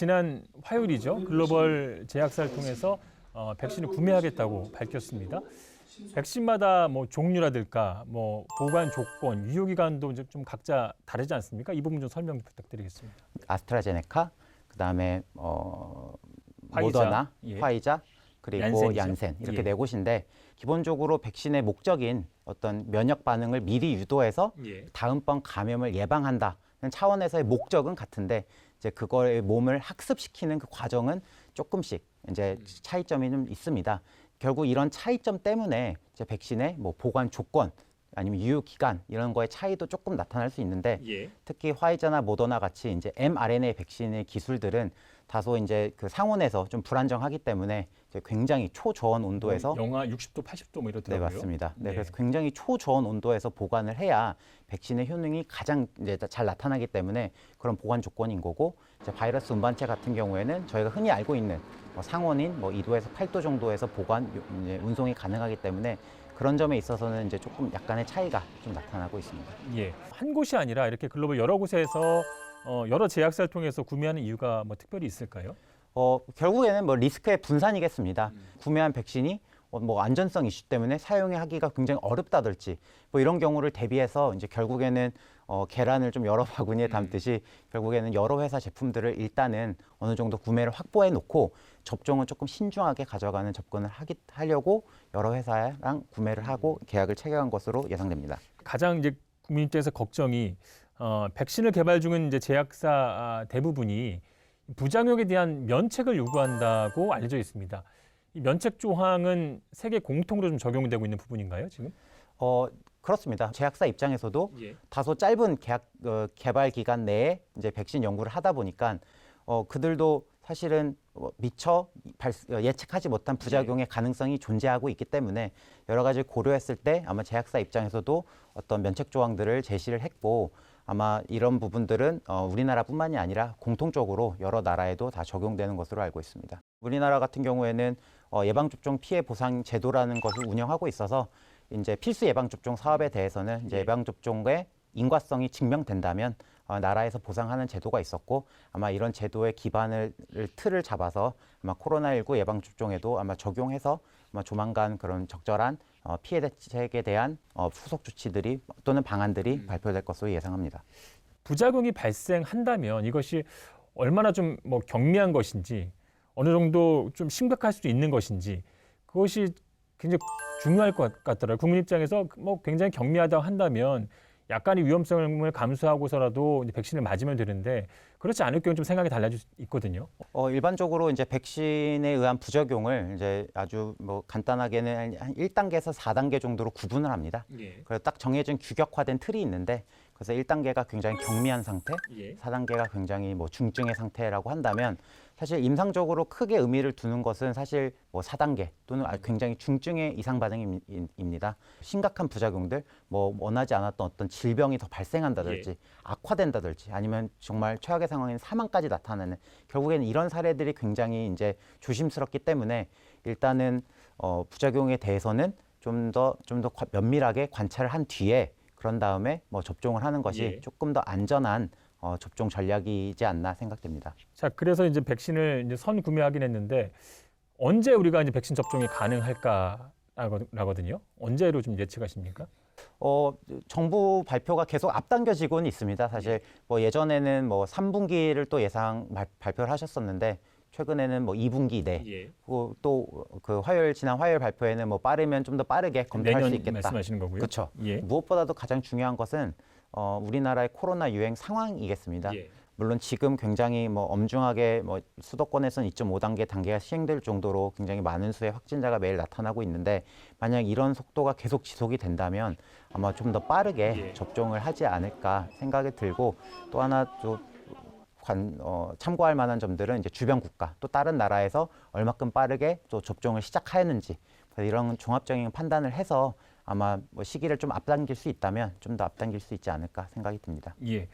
지난 화요일이죠. 글로벌 제약사를 통해서 백신을 구매하겠다고 밝혔습니다. 백신마다 뭐 종류라든가 뭐 보관 조건, 유효 기간도 이제 좀 각자 다르지 않습니까? 이 부분 좀 설명 부탁드리겠습니다. 아스트라제네카, 그다음에 화이자, 모더나, 예. 화이자, 그리고 얀센이죠? 얀센 이렇게 예. 네 곳인데 기본적으로 백신의 목적인 어떤 면역 반응을 미리 유도해서 예. 다음번 감염을 예방한다는 차원에서의 목적은 같은데 이제 그거의 몸을 학습시키는 그 과정은 조금씩 이제 차이점이 좀 있습니다. 결국 이런 차이점 때문에 이제 백신의 뭐 보관 조건 아니면 유효 기간 이런 거의 차이도 조금 나타날 수 있는데 예. 특히 화이자나 모더나 같이 이제 mRNA 백신의 기술들은 다소 이제 그 상온에서 좀 불안정하기 때문에 이제 굉장히 초저온 온도에서 영하 60도, 80도 뭐 네, 이렇더라고요. 맞습니다. 네, 네. 그래서 굉장히 초저온 온도에서 보관을 해야 백신의 효능이 가장 이제 잘 나타나기 때문에 그런 보관 조건인 거고, 이제 바이러스 운반체 같은 경우에는 저희가 흔히 알고 있는 상온인 2도에서 8도 정도에서 보관 이제 운송이 가능하기 때문에 그런 점에 있어서는 이제 조금 약간의 차이가 좀 나타나고 있습니다. 예. 한 곳이 아니라 이렇게 글로벌 여러 곳에서 여러 제약사를 통해서 구매하는 이유가 뭐 특별히 있을까요? 결국에는 리스크의 분산이겠습니다. 구매한 백신이 안전성 이슈 때문에 사용하기가 굉장히 어렵다든지 이런 경우를 대비해서 이제 결국에는 계란을 좀 여러 바구니에 담듯이 결국에는 여러 회사 제품들을 일단은 어느 정도 구매를 확보해 놓고 접종은 조금 신중하게 가져가는 접근을 하려고 여러 회사랑 구매를 하고 계약을 체결한 것으로 예상됩니다. 가장 이제 국민 입장에서 걱정이 백신을 개발 중인 이제 제약사 대부분이 부작용에 대한 면책을 요구한다고 알려져 있습니다. 이 면책 조항은 세계 공통으로 좀 적용되고 있는 부분인가요, 지금? 그렇습니다. 제약사 입장에서도 예. 다소 짧은 개발 기간 내에 이제 백신 연구를 하다 보니까 그들도 사실은 미처 예측하지 못한 부작용의 가능성이 존재하고 있기 때문에 여러 가지 고려했을 때 아마 제약사 입장에서도 어떤 면책 조항들을 제시를 했고, 아마 이런 부분들은 우리나라뿐만이 아니라 공통적으로 여러 나라에도 다 적용되는 것으로 알고 있습니다. 우리나라 같은 경우에는 예방접종 피해 보상 제도라는 것을 운영하고 있어서 이제 필수 예방접종 사업에 대해서는 이제 예방접종의 인과성이 증명된다면 나라에서 보상하는 제도가 있었고, 아마 이런 제도의 기반을 틀을 잡아서 아마 코로나19 예방접종에도 아마 적용해서 아마 조만간 그런 적절한 피해 대책에 대한 후속 조치들이 또는 방안들이 발표될 것으로 예상합니다. 부작용이 발생한다면 이것이 얼마나 좀 경미한 것인지, 어느 정도 좀 심각할 수도 있는 것인지, 그것이 굉장히 중요할 것 같더라고요. 국민 입장에서 굉장히 경미하다고 한다면 약간의 위험성을 감수하고서라도 이제 백신을 맞으면 되는데, 그렇지 않을 경우 좀 생각이 달라질 수 있거든요. 일반적으로 이제 백신에 의한 부작용을 이제 아주 간단하게는 한 1단계에서 4단계 정도로 구분을 합니다. 예. 그래서 딱 정해진 규격화된 틀이 있는데, 그래서 1단계가 굉장히 경미한 상태, 예. 4단계가 굉장히 중증의 상태라고 한다면, 사실 임상적으로 크게 의미를 두는 것은 사실 4단계 또는 굉장히 중증의 이상 반응입니다. 심각한 부작용들, 원하지 않았던 어떤 질병이 더 발생한다든지 악화된다든지 아니면 정말 최악의 상황에는 사망까지 나타나는, 결국에는 이런 사례들이 굉장히 이제 조심스럽기 때문에 일단은 부작용에 대해서는 좀 더 면밀하게 관찰을 한 뒤에 그런 다음에 접종을 하는 것이 조금 더 안전한 접종 전략이지 않나 생각됩니다. 자, 그래서 이제 백신을 이제 선구매하긴 했는데 언제 우리가 이제 백신 접종이 가능할까라거든요. 언제로 좀 예측하십니까? 정부 발표가 계속 앞당겨지고는 있습니다. 사실 예전에는 3분기를 또 예상 발표를 하셨었는데 최근에는 2분기 내, 그리고 또 지난 화요일 발표에는 빠르면 좀 더 빠르게 검토할 수 있겠다. 말씀하시는 거고요. 그렇죠. 예. 무엇보다도 가장 중요한 것은 우리나라의 코로나 유행 상황이겠습니다. 물론 지금 굉장히 엄중하게 수도권에서는 2.5단계 단계가 시행될 정도로 굉장히 많은 수의 확진자가 매일 나타나고 있는데, 만약 이런 속도가 계속 지속이 된다면 아마 좀 더 빠르게 접종을 하지 않을까 생각이 들고, 또 하나 또 참고할 만한 점들은 이제 주변 국가 또 다른 나라에서 얼마큼 빠르게 또 접종을 시작하였는지 이런 종합적인 판단을 해서 아마 시기를 좀 앞당길 수 있다면 좀 더 앞당길 수 있지 않을까 생각이 듭니다. 예.